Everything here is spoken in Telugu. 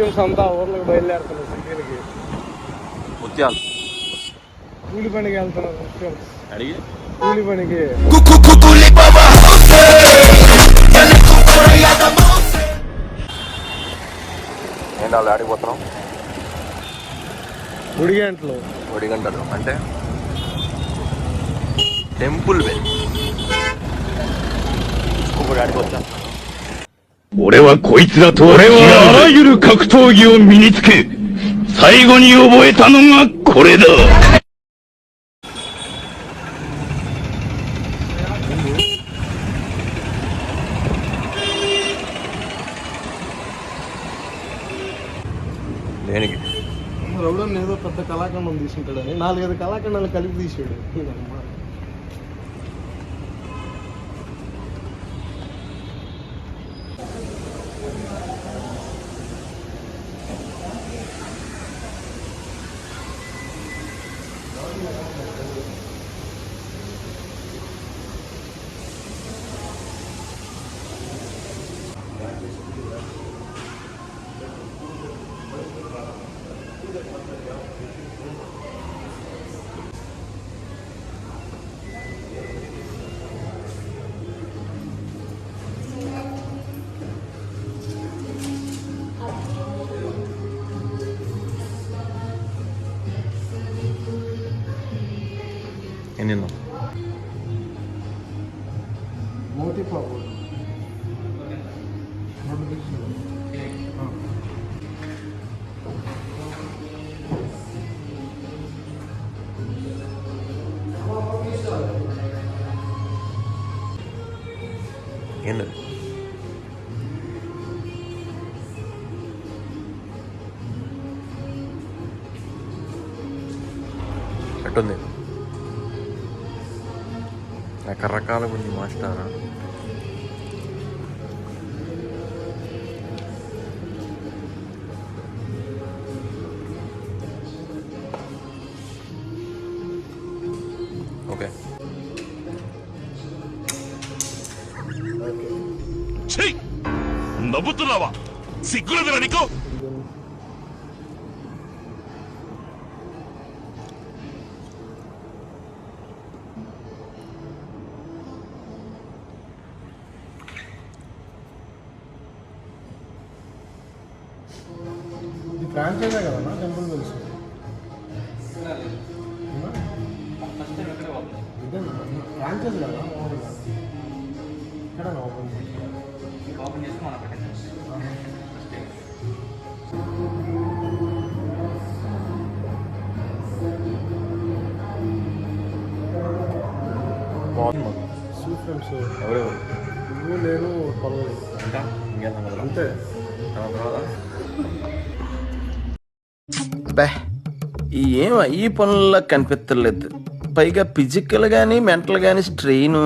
ముస్లిమ్స్ అంతా ఊర్లకు బయలుదేరుతున్నారు సిటీలకి. ముత్యాలు కూలి పనికి వెళ్తున్నారు ముస్లిమ్స్. అడిగి కూలి పనికి ఏంటి వాళ్ళు ఆడిపోతున్నాం. గుడిగంటలు. ఒడిగంటలు అంటే టెంపుల్ వెల్. ఇంకొకటి ఆడిపోతా. 俺はこいつらとあらゆる格闘技を身につけ、最後に覚えたのがこれだ。దేనికి? రౌడన్ ఏదో పెద్ద కళాఖండం తీసుకుంటాడని 4-5 కళాఖండాలు కలిపి తీసాడు. ఎన్ని మోతి పాపు ఏంటది? ఎట్టుంది? రకరకాలుగా ఉంది మాస్టారా. ఓకే. నవ్వుతున్నావా? సిగ్గులేదురా నీకు? ఇది ఫ్రాంచైజే కదా టెంపుల్ వెల్స్. ఫ్రాంచైజ్ కదా ఇక్కడ ఓపెన్ చేసి ఫ్రెండ్స్ ఎవరెవరు? నువ్వు నేను పర్వాలేదు ఇంకా ఇంకేం సంగతులు? అంతే. ఏం ఈ పనుల్లో కనిపించలేదు. పైగా ఫిజికల్ కానీ మెంటల్ కానీ స్ట్రెయిన్.